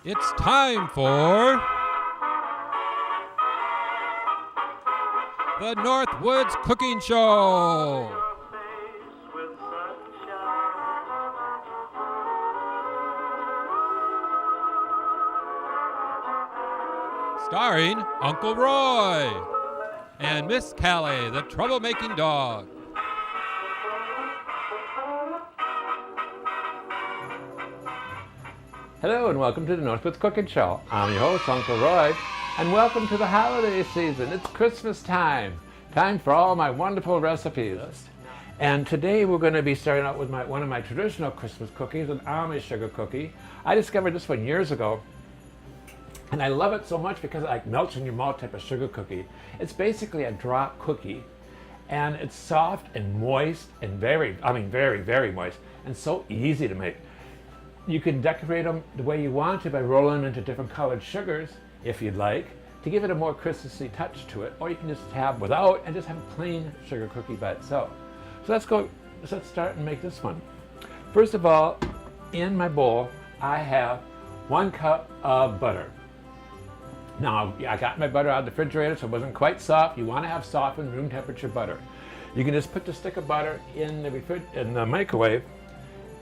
It's time for the Northwoods Cooking Show. Starring Uncle Roy and Miss Callie, the troublemaking dog. Hello and welcome to the Northwoods Cooking Show. I'm your host, Uncle Roy, and welcome to the holiday season. It's Christmas time. Time for all my wonderful recipes. And today we're going to be starting out with one of my traditional Christmas cookies, an Amish sugar cookie. I discovered this one years ago, and I love it so much because it like melts in your mouth type of sugar cookie. It's basically a drop cookie, and it's soft and moist and very, very moist, and so easy to make. You can decorate them the way you want to by rolling them into different colored sugars, if you'd like, to give it a more Christmassy touch to it, or you can just have without and just have a plain sugar cookie by itself. So let's start and make this one. First of all, in my bowl, I have 1 cup of butter. Now, I got my butter out of the refrigerator, so it wasn't quite soft. You want to have softened room temperature butter. You can just put the stick of butter in the microwave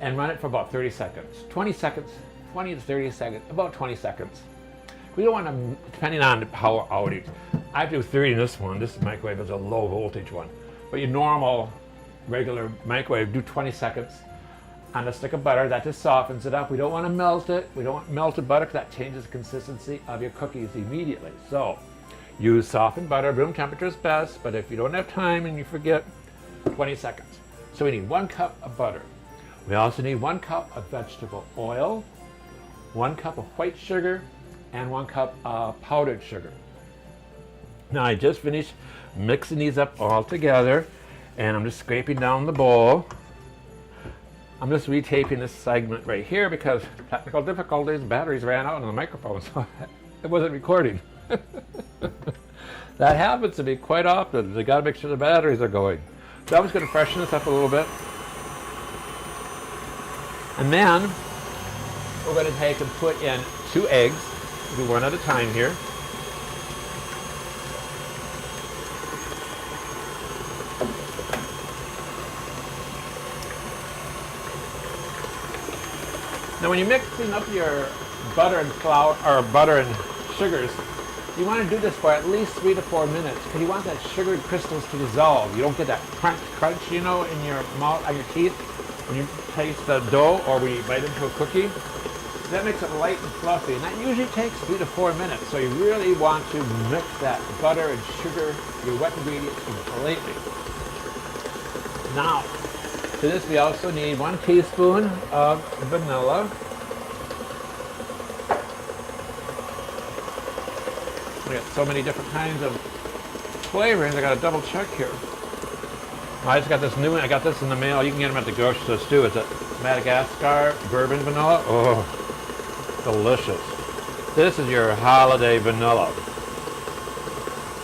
and run it for about 30 seconds. 20 seconds, 20 to 30 seconds, about 20 seconds. We don't want to, depending on the power outage. I do 30 in this one. This microwave is a low voltage one. But your normal, regular microwave, do 20 seconds on a stick of butter. That just softens it up. We don't want to melt it. We don't want melted butter because that changes the consistency of your cookies immediately. So use softened butter. Room temperature is best, but if you don't have time and you forget, 20 seconds. So we need 1 cup of butter. We also need 1 cup of vegetable oil, 1 cup of white sugar, and 1 cup of powdered sugar. Now I just finished mixing these up all together, and I'm just scraping down the bowl. I'm just retaping this segment right here because technical difficulties, batteries ran out on the microphone, so it wasn't recording. That happens to me quite often. They gotta make sure the batteries are going. So I was gonna freshen this up a little bit. And then we're going to take and put in 2 eggs. We'll do one at a time here. Now when you're mixing up your butter and flour, or butter and sugars, you want to do this for at least 3 to 4 minutes because you want that sugar crystals to dissolve. You don't get that crunch, you know, in your mouth, on your teeth. When you taste the dough or when you bite into a cookie, that makes it light and fluffy, and that usually takes 3 to 4 minutes. So you really want to mix that butter and sugar, your wet ingredients, completely. Now, to this we also need 1 teaspoon of vanilla. We got so many different kinds of flavorings, I got to double check here. I just got this new one. I got this in the mail. You can get them at the grocery store too. It's a Madagascar bourbon vanilla. Oh, delicious. This is your holiday vanilla.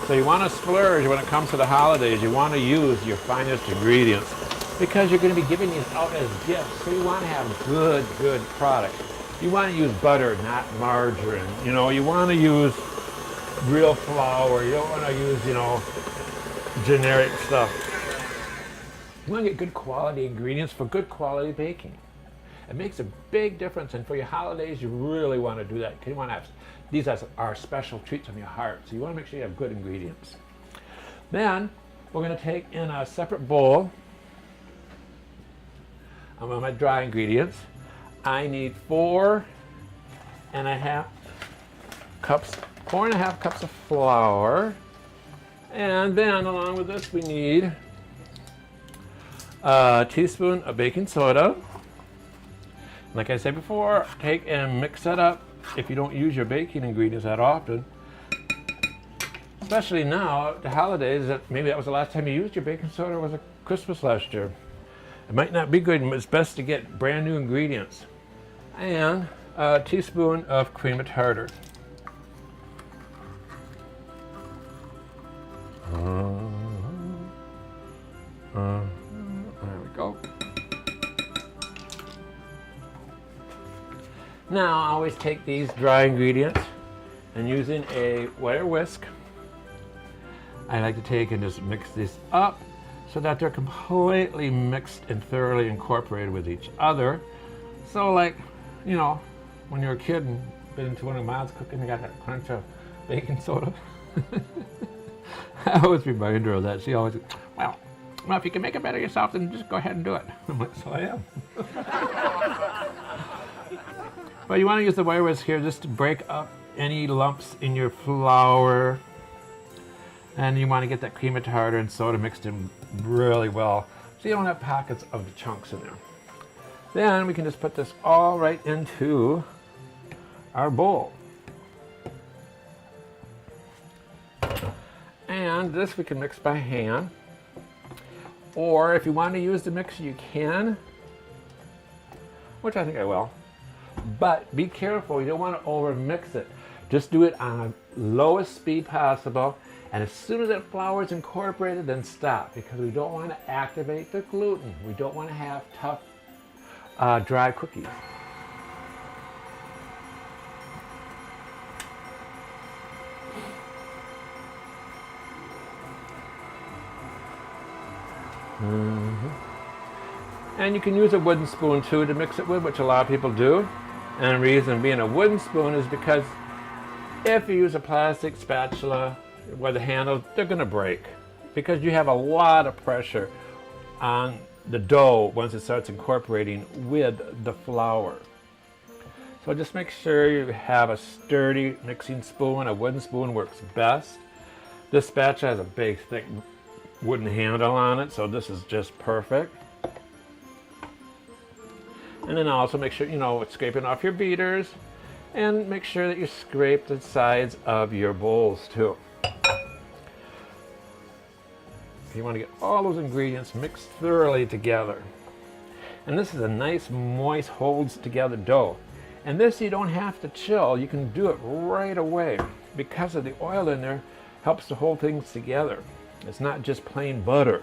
So you want to splurge when it comes to the holidays. You want to use your finest ingredients because you're going to be giving these out as gifts. So you want to have good product. You want to use butter, not margarine. You know, you want to use real flour. You don't want to use, you know, generic stuff. You want to get good quality ingredients for good quality baking. It makes a big difference, and for your holidays, you really want to do that. You want to have, these are special treats from your heart, so you want to make sure you have good ingredients. Then, we're going to take in a separate bowl, I'm on my dry ingredients. I need 4.5 cups of flour, and then along with this, we need a teaspoon of baking soda. Like I said before, take and mix that up if you don't use your baking ingredients that often. Especially now, the holidays, maybe that was the last time you used your baking soda, or was it Christmas last year? It might not be good, but it's best to get brand new ingredients. And a teaspoon of cream of tartar. There we go. Now I always take these dry ingredients and using a wire whisk, I like to take and just mix this up so that they're completely mixed and thoroughly incorporated with each other. So like, you know, when you're a kid and been into one of Mom's cooking, you got that crunch of baking soda. I always remind her of that. She always, well, if you can make it better yourself, then just go ahead and do it. I'm like, so I am. But you want to use the wire whisk here just to break up any lumps in your flour. And you want to get that cream of tartar and soda mixed in really well so you don't have pockets of the chunks in there. Then we can just put this all right into our bowl. And this we can mix by hand. Or if you want to use the mixer, you can, which I think I will. But be careful, you don't want to over mix it. Just do it on the lowest speed possible. And as soon as that flour is incorporated, then stop, because we don't want to activate the gluten. We don't want to have tough, dry cookies. And you can use a wooden spoon too to mix it with, which a lot of people do. And the reason being a wooden spoon is because if you use a plastic spatula with the handles, they're going to break because you have a lot of pressure on the dough once it starts incorporating with the flour. So just make sure you have a sturdy mixing spoon. A wooden spoon works best. This spatula has a big, thick wooden handle on it, so this is just perfect. And then also make sure, you know, it's scraping off your beaters, and make sure that you scrape the sides of your bowls too. You want to get all those ingredients mixed thoroughly together. And this is a nice, moist, holds together dough. And this you don't have to chill. You can do it right away because of the oil in there helps to hold things together. It's not just plain butter.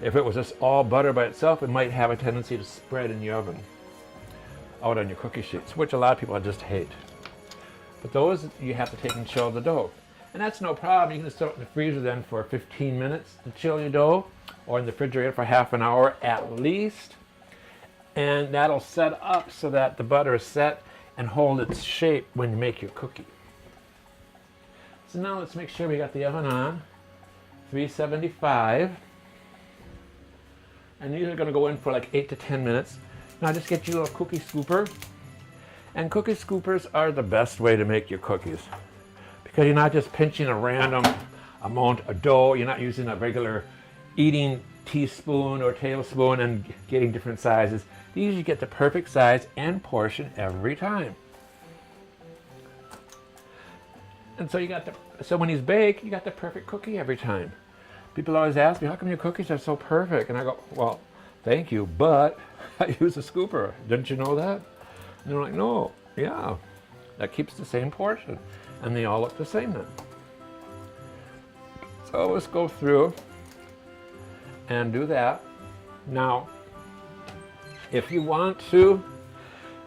If it was just all butter by itself, it might have a tendency to spread in the oven out on your cookie sheets, which a lot of people just hate. But those you have to take and chill the dough. And that's no problem. You can just throw it in the freezer then for 15 minutes to chill your dough, or in the refrigerator for half an hour at least. And that'll set up so that the butter is set and hold its shape when you make your cookie. So now let's make sure we got the oven on, 375. And these are going to go in for like 8 to 10 minutes. Now just get you a cookie scooper. And cookie scoopers are the best way to make your cookies, because you're not just pinching a random amount of dough. You're not using a regular eating teaspoon or tablespoon and getting different sizes. These you get the perfect size and portion every time. And so you got so when he's baked, you got the perfect cookie every time. People always ask me, how come your cookies are so perfect? And I go, well, thank you, but I use a scooper. Didn't you know that? And they're like, no, yeah, that keeps the same portion. And they all look the same then. So let's go through and do that. Now, if you want to,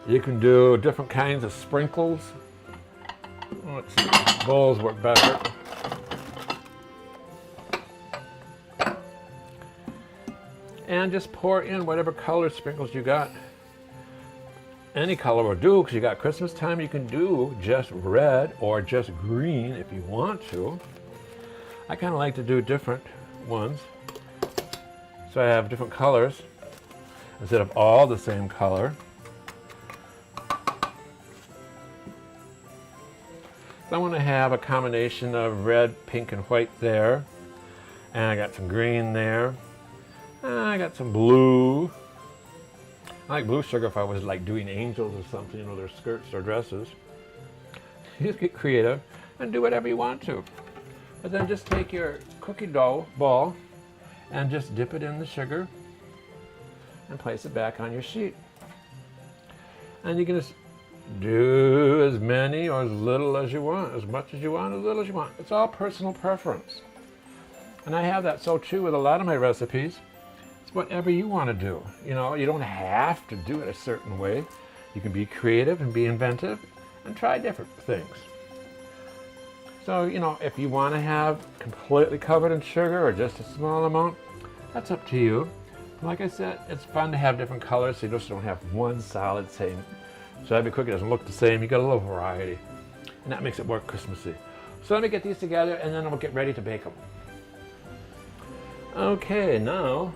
you can do different kinds of sprinkles. Let's see, bowls work better. And just pour in whatever color sprinkles you got. Any color will do, because you got Christmas time. You can do just red or just green if you want to. I kind of like to do different ones, so I have different colors instead of all the same color. So I want to have a combination of red, pink, and white there. And I got some green there. I got some blue. I like blue sugar if I was like doing angels or something, you know, their skirts or dresses. You just get creative and do whatever you want to. But then just take your cookie dough ball and just dip it in the sugar and place it back on your sheet. And you can just do as many or as little as you want, as much as you want, as little as you want. It's all personal preference. And I have that so too with a lot of my recipes. It's whatever you want to do. You know, you don't have to do it a certain way. You can be creative and be inventive and try different things. So, you know, if you want to have completely covered in sugar or just a small amount, that's up to you. Like I said, it's fun to have different colors so you just don't have one solid same. So every cookie doesn't look the same. You got a little variety. And that makes it more Christmassy. So let me get these together and then we'll get ready to bake them. Okay, now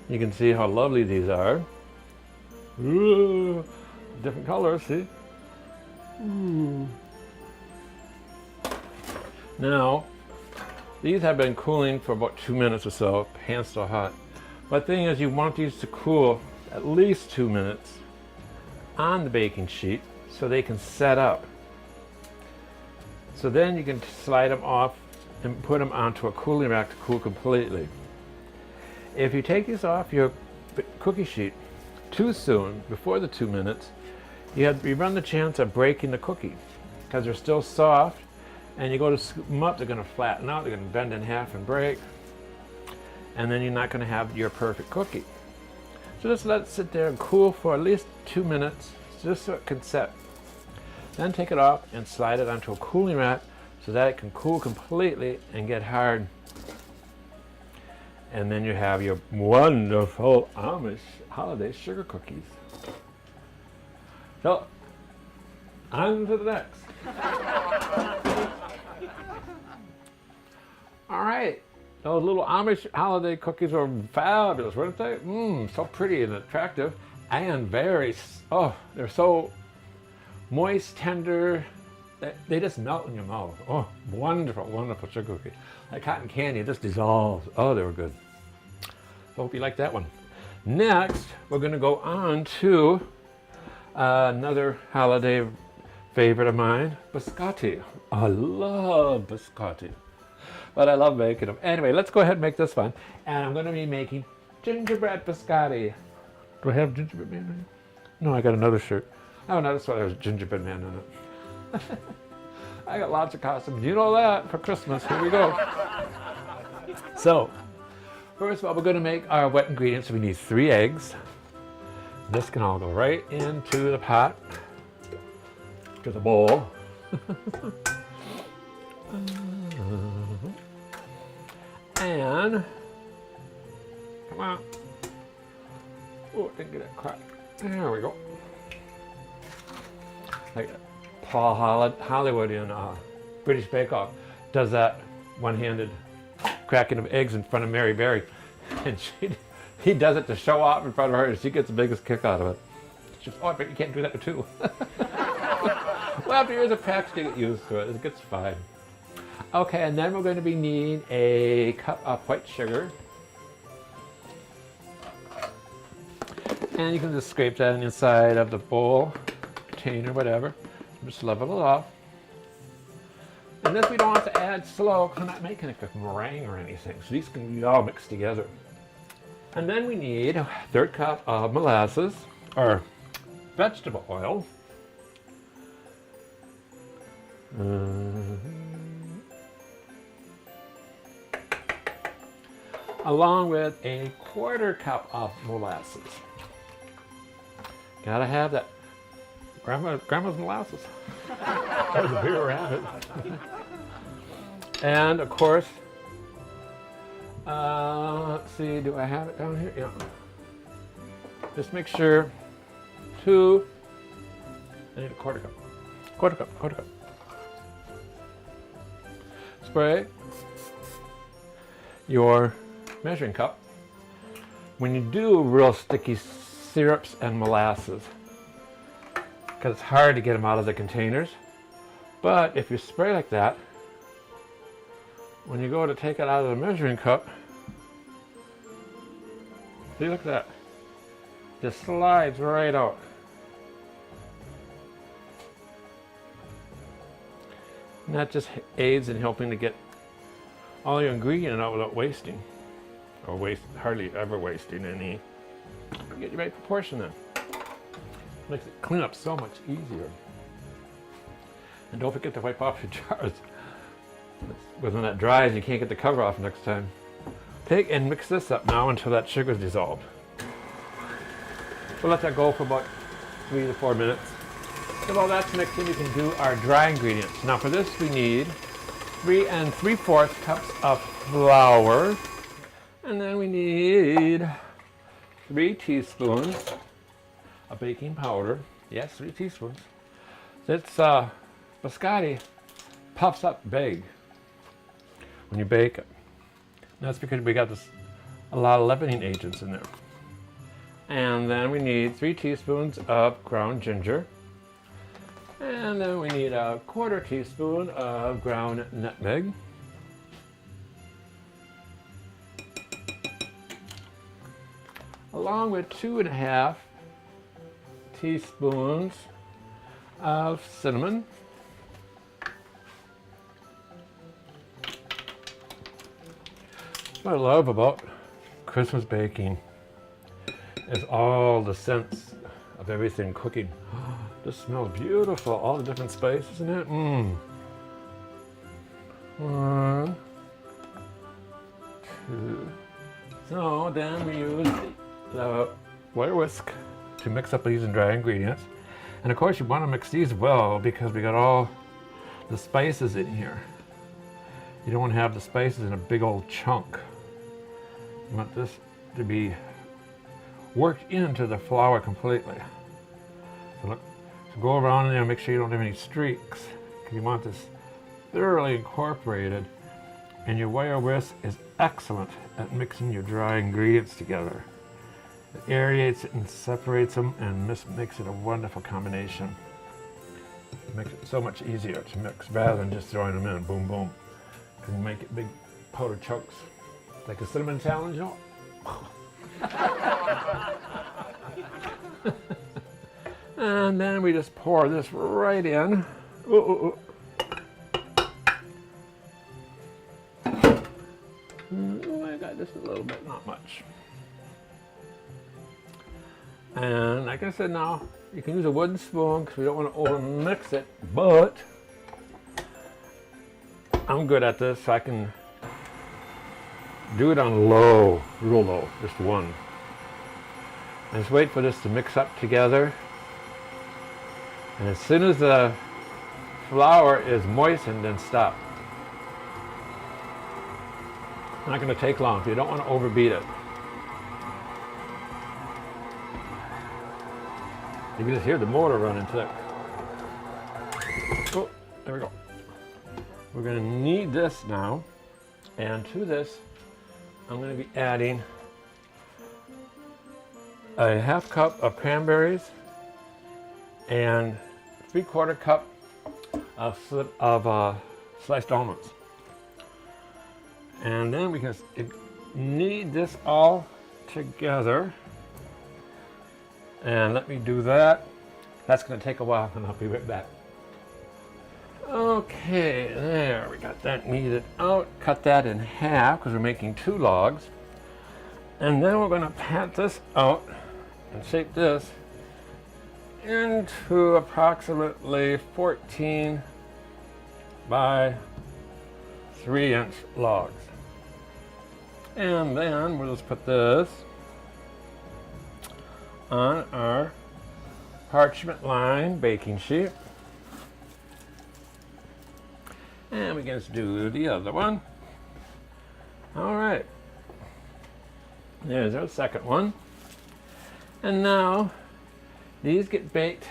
you can see how lovely these are. Ooh, different colors, see? Ooh. Now, these have been cooling for about 2 minutes or so. Pan's still hot. But the thing is, you want these to cool at least 2 minutes on the baking sheet so they can set up. So then you can slide them off and put them onto a cooling rack to cool completely. If you take these off your cookie sheet too soon, before the 2 minutes, you run the chance of breaking the cookie because they're still soft, and you go to scoop them up, they're going to flatten out, they're going to bend in half and break, and then you're not going to have your perfect cookie. So just let it sit there and cool for at least 2 minutes, just so it can set. Then take it off and slide it onto a cooling rack so that it can cool completely and get hard. And then you have your wonderful Amish holiday sugar cookies. So, on to the next. All right, those little Amish holiday cookies are fabulous, weren't they? So pretty and attractive, and very, they're so moist, tender, they just melt in your mouth. Oh, wonderful, wonderful sugar cookie. Like cotton candy, it just dissolves. Oh, they were good. Hope you like that one. Next, we're gonna go on to another holiday favorite of mine, Biscotti. I love Biscotti, but I love making them. Anyway, let's go ahead and make this one. And I'm gonna be making gingerbread Biscotti. Do I have gingerbread man in it? No, I got another shirt. Oh, no, that's why there's gingerbread man in it. I got lots of costumes. You know that for Christmas. Here we go. So, first of all, we're going to make our wet ingredients. So we need 3 eggs. This can all go right into the pot, to the bowl. And, come on. Oh, didn't get it cracked. There we go. Like Paul Hollywood in British Bake Off does that one-handed cracking of eggs in front of Mary Berry, and he does it to show off in front of her, and she gets the biggest kick out of it. She's, oh, I bet you can't do that too. Well, after years of practice, you get used to it. It gets fine. Okay, and then we're going to be needing a cup of white sugar, and you can just scrape that inside of the bowl, container, whatever. Just level it off. And this we don't have to add slow because I'm not making it with meringue or anything. So these can be all mixed together. And then we need a 1/3 cup of molasses or vegetable oil. Along with a 1/4 cup of molasses. Gotta have that. Grandma's molasses. There's a bigger rabbit. And of course, let's see, do I have it down here? Yeah. Just make sure I need a 1/4 cup. 1/4 cup. Spray your measuring cup. When you do real sticky syrups and molasses, because it's hard to get them out of the containers. But if you spray like that, when you go to take it out of the measuring cup, see, look at that. Just slides right out. And that just aids in helping to get all your ingredient out without wasting, or hardly ever wasting any. You get the right proportion then. Makes it clean up so much easier. And don't forget to wipe off your jars. Because when that dries, you can't get the cover off next time. Take and mix this up now until that sugar is dissolved. We'll let that go for about 3 to 4 minutes. So while that's mixing, we can do our dry ingredients. Now for this we need 3 3/4 cups of flour. And then we need 3 teaspoons of baking powder. Yes, 3 teaspoons. This biscotti puffs up big when you bake it. That's because we got a lot of leavening agents in there. And then we need 3 teaspoons of ground ginger. And then we need a 1/4 teaspoon of ground nutmeg. Along with 2.5 teaspoons of cinnamon. What I love about Christmas baking is all the scents of everything cooking. This smells beautiful, all the different spices in it. 1, 2. So then we use the wire whisk to mix up these dry ingredients. And of course you want to mix these well because we got all the spices in here. You don't want to have the spices in a big old chunk. You want this to be worked into the flour completely. So look, so go around in there and make sure you don't have any streaks, because you want this thoroughly incorporated. And your wire whisk is excellent at mixing your dry ingredients together. It aerates it and separates them, and this makes it a wonderful combination. It makes it so much easier to mix rather than just throwing them in, boom, boom. You can make it big powder chunks, like a cinnamon challenge, you know? And then we just pour this right in. Ooh, ooh, ooh. I got just a little bit, not much. And like I said, now you can use a wooden spoon because we don't want to over mix it, but I'm good at this, so I can do it on low, real low, just 1. And just wait for this to mix up together. And as soon as the flour is moistened, then stop. Not going to take long, so you don't want to overbeat it. You can just hear the motor running thick. Oh, there we go. We're going to knead this now, and to this I'm going to be adding a 1/2 cup of cranberries and 3/4 cup of sliced almonds. And then we can knead this all together. And let me do that. That's going to take a while, and I'll be right back. Okay, there, we got that kneaded out. Cut that in half because we're making 2 logs. And then we're going to pat this out and shape this into approximately 14 by 3-inch logs. And then we'll just put this on our parchment lined baking sheet. And we can just do the other one. All right. There's our second one. And now these get baked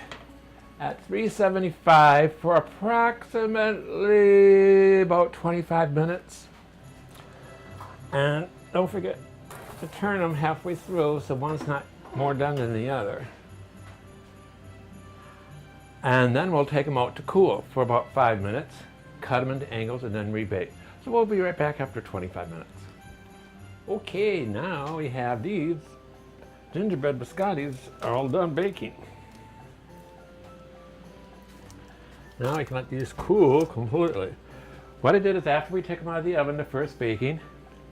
at 375 for approximately about 25 minutes. And don't forget to turn them halfway through so one's not more done than the other. And then we'll take them out to cool for about 5 minutes, cut them into angles, and then rebake. So we'll be right back after 25 minutes. Okay, now we have these gingerbread biscottis are all done baking. Now we can let these cool completely. What I did is after we take them out of the oven, the first baking,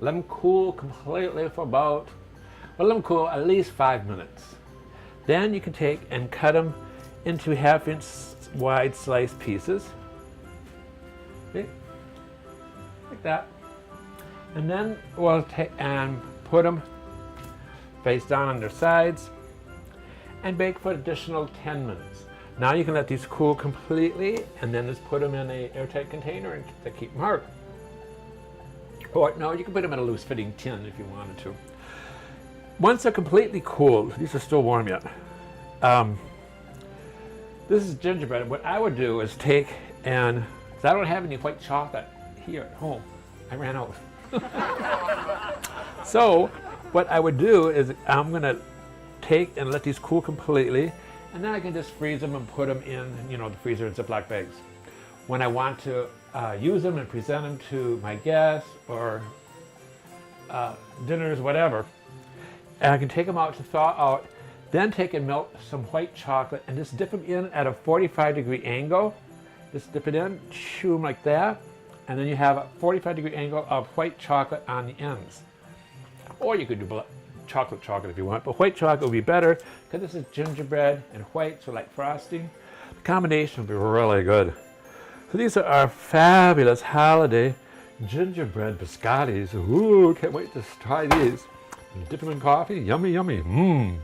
let them cool completely for about, well, let them cool at least 5 minutes. Then you can take and cut them into 1/2-inch wide sliced pieces. See? Like that. And then we'll take and put them face down on their sides. and bake for an additional 10 minutes. Now you can let these cool completely and then just put them in an airtight container and to keep them hard. Or no, you can put them in a loose fitting tin if you wanted to. Once they're completely cooled, these are still warm yet. This is gingerbread. What I would do is take and, because I don't have any white chocolate here at home, I ran out. So what I would do is I'm gonna take and let these cool completely, and then I can just freeze them and put them in, the freezer in Ziploc bags. When I want to use them and present them to my guests or dinners, whatever, and I can take them out to thaw out, then take and melt some white chocolate and just dip them in at a 45-degree angle. Just dip it in, chew them like that, and then you have a 45-degree angle of white chocolate on the ends. Or you could do chocolate if you want, but white chocolate would be better because this is gingerbread and white, so like frosting. The combination would be really good. So these are our fabulous holiday gingerbread biscottis. Ooh, can't wait to try these. And dip them in coffee, yummy, yummy. Mmm.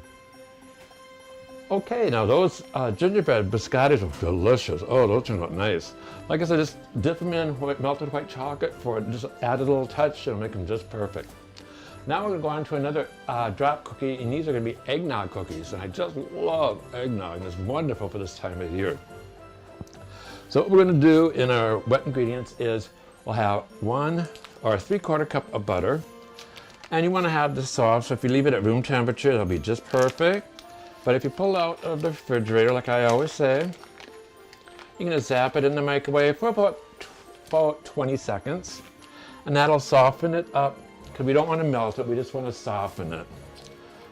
Okay, now those gingerbread biscottis are delicious. Oh, those turn out nice. Like I said, just dip them in melted white chocolate for just add a little touch and make them just perfect. Now we're going to go on to another drop cookie, and these are going to be eggnog cookies. And I just love eggnog, and it's wonderful for this time of year. So what we're going to do in our wet ingredients is we'll have 1 or 3/4 cup of butter. And you want to have this soft, so if you leave it at room temperature, it'll be just perfect. But if you pull it out of the refrigerator, like I always say, you can just zap it in the microwave for about 20 seconds. And that'll soften it up. Because we don't want to melt it, we just want to soften it.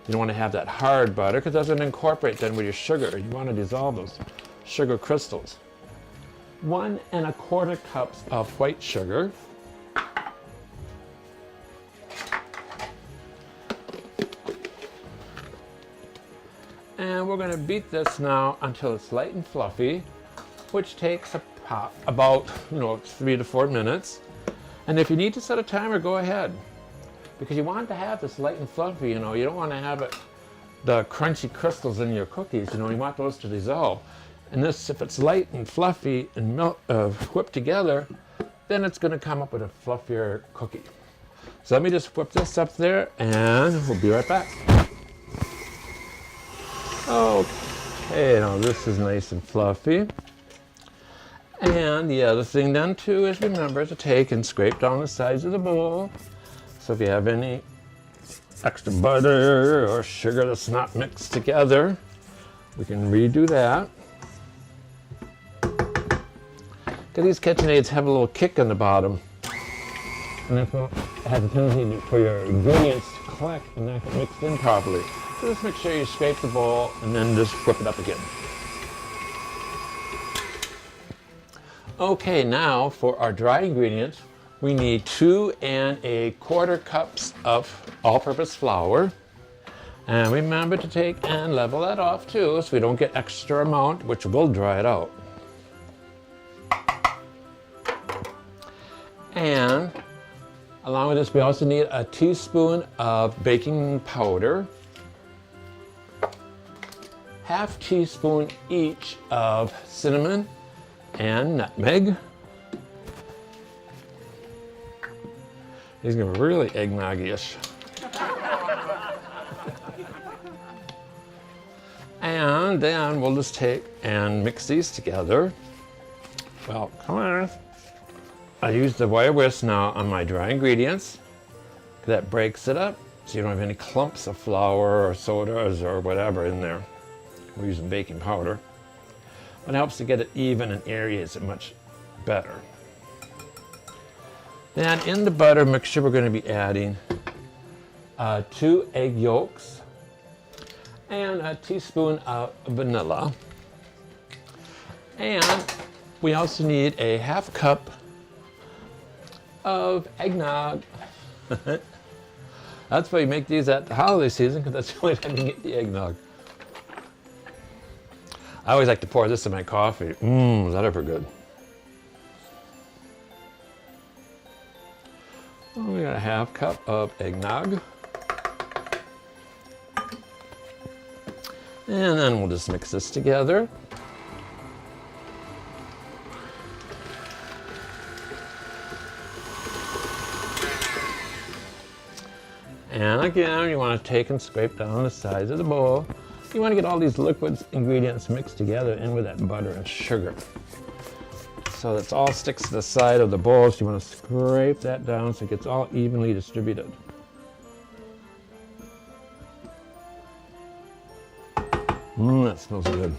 You don't want to have that hard butter because it doesn't incorporate then with your sugar. You want to dissolve those sugar crystals. 1 1/4 cups of white sugar. And we're going to beat this now until it's light and fluffy, which takes about 3 to 4 minutes. And if you need to set a timer, go ahead. Because you want to have this light and fluffy, you don't want to have the crunchy crystals in your cookies, you want those to dissolve. And this, if it's light and fluffy and whipped together, then it's going to come up with a fluffier cookie. So let me just whip this up there and we'll be right back. Okay, now this is nice and fluffy. And the other thing then too is remember to take and scrape down the sides of the bowl. So if you have any extra butter or sugar that's not mixed together, we can redo that. Because these KitchenAids have a little kick on the bottom. And it has a tendency for your ingredients to collect and not get mixed in properly. So just make sure you scrape the bowl and then just whip it up again. Okay, now for our dry ingredients, we need 2 1/4 cups of all-purpose flour. And remember to take and level that off too, so we don't get extra amount, which will dry it out. And along with this, we also need a teaspoon of baking powder, 1/2 teaspoon each of cinnamon and nutmeg. These are going to be really eggnog-ish. And then we'll just take and mix these together. Well, come on. I use the wire whisk now on my dry ingredients. That breaks it up so you don't have any clumps of flour or sodas or whatever in there. We're using baking powder. It helps to get it even and aerates it much better. Then in the butter mixture, we're going to be adding 2 egg yolks and a teaspoon of vanilla. And we also need a 1/2 cup of eggnog. That's why you make these at the holiday season, because that's the only time you get the eggnog. I always like to pour this in my coffee. Is that ever good? We got a 1/2 cup of eggnog. And then we'll just mix this together. And again, you want to take and scrape down the sides of the bowl. You want to get all these liquid ingredients mixed together in with that butter and sugar. So that it all sticks to the side of the bowl. So you want to scrape that down so it gets all evenly distributed. That smells good.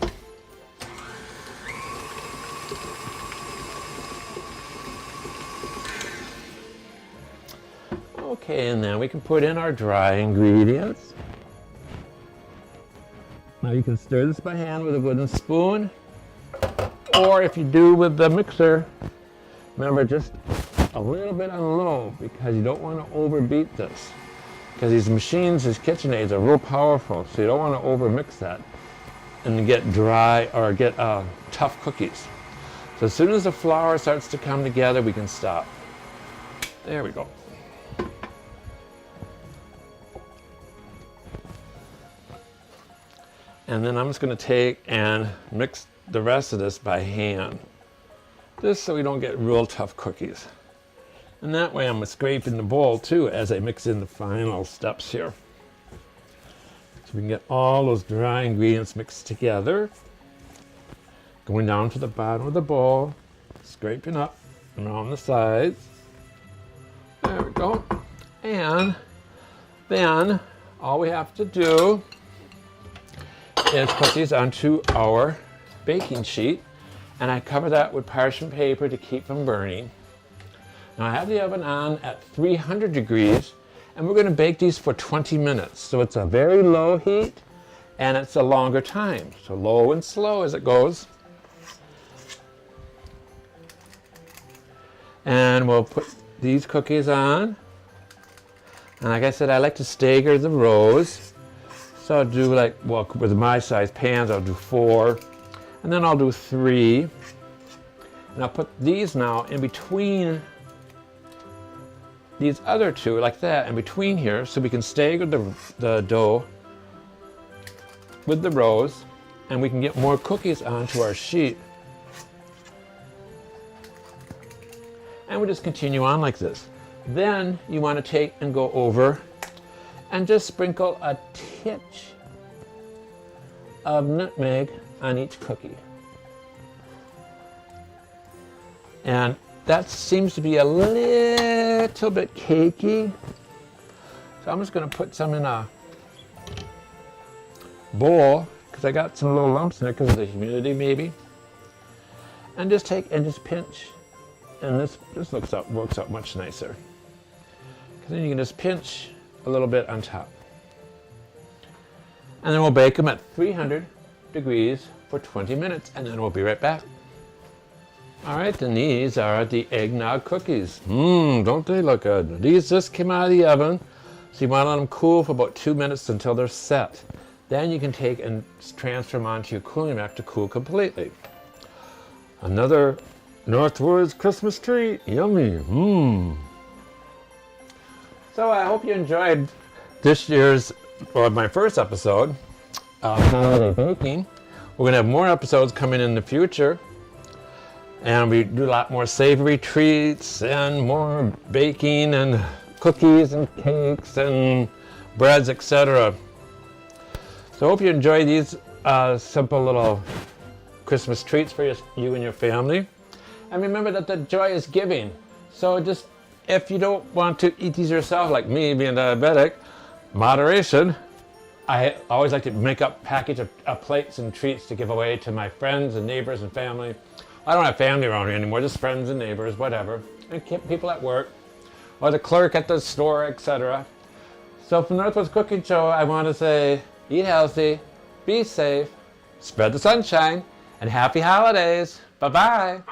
Okay, and then we can put in our dry ingredients. Now you can stir this by hand with a wooden spoon, or if you do with the mixer, remember just a little bit on low because you don't want to overbeat this. Because these machines, these KitchenAids are real powerful, so you don't want to overmix that and get dry or get tough cookies. So as soon as the flour starts to come together, we can stop. There we go. And then I'm just going to take and mix the rest of this by hand, just so we don't get real tough cookies. And that way I'm scraping the bowl too as I mix in the final steps here. So we can get all those dry ingredients mixed together, going down to the bottom of the bowl, scraping up around the sides. There we go. And then all we have to do is put these onto our baking sheet, and I cover that with parchment paper to keep from burning. Now I have the oven on at 300 degrees, and we're going to bake these for 20 minutes. So it's a very low heat, and it's a longer time. So low and slow as it goes. And we'll put these cookies on. And like I said, I like to stagger the rows. So I'll do like, well, with my size pans, I'll do 4, and then I'll do 3. And I'll put these now in between these other two, like that, in between here, so we can stagger the dough with the rows, and we can get more cookies onto our sheet. And we'll just continue on like this. Then you want to take and go over and just sprinkle a titch of nutmeg on each cookie. And that seems to be a little bit cakey. So I'm just going to put some in a bowl, because I got some little lumps in there because of the humidity maybe. And just take and just pinch. And this works out much nicer. Because then you can just pinch a little bit on top. And then we'll bake them at 300 degrees for 20 minutes, and then we'll be right back. All right, and these are the eggnog cookies. Don't they look good? These just came out of the oven, so you want to let them cool for about 2 minutes until they're set. Then you can take and transfer them onto your cooling rack to cool completely. Another Northwoods Christmas treat. Yummy. So I hope you enjoyed this year's, or my first episode of holiday baking. We're going to have more episodes coming in the future. And we do a lot more savory treats and more baking and cookies and cakes and breads, etc. So I hope you enjoy these simple little Christmas treats for you and your family. And remember that the joy is giving. So just, if you don't want to eat these yourself, like me being diabetic, moderation. I always like to make up package of plates and treats to give away to my friends and neighbors and family. I don't have family around here anymore, just friends and neighbors, whatever. And people at work, or the clerk at the store, etc. So from Northwoods Cooking Show, I want to say, eat healthy, be safe, spread the sunshine, and happy holidays. Bye-bye.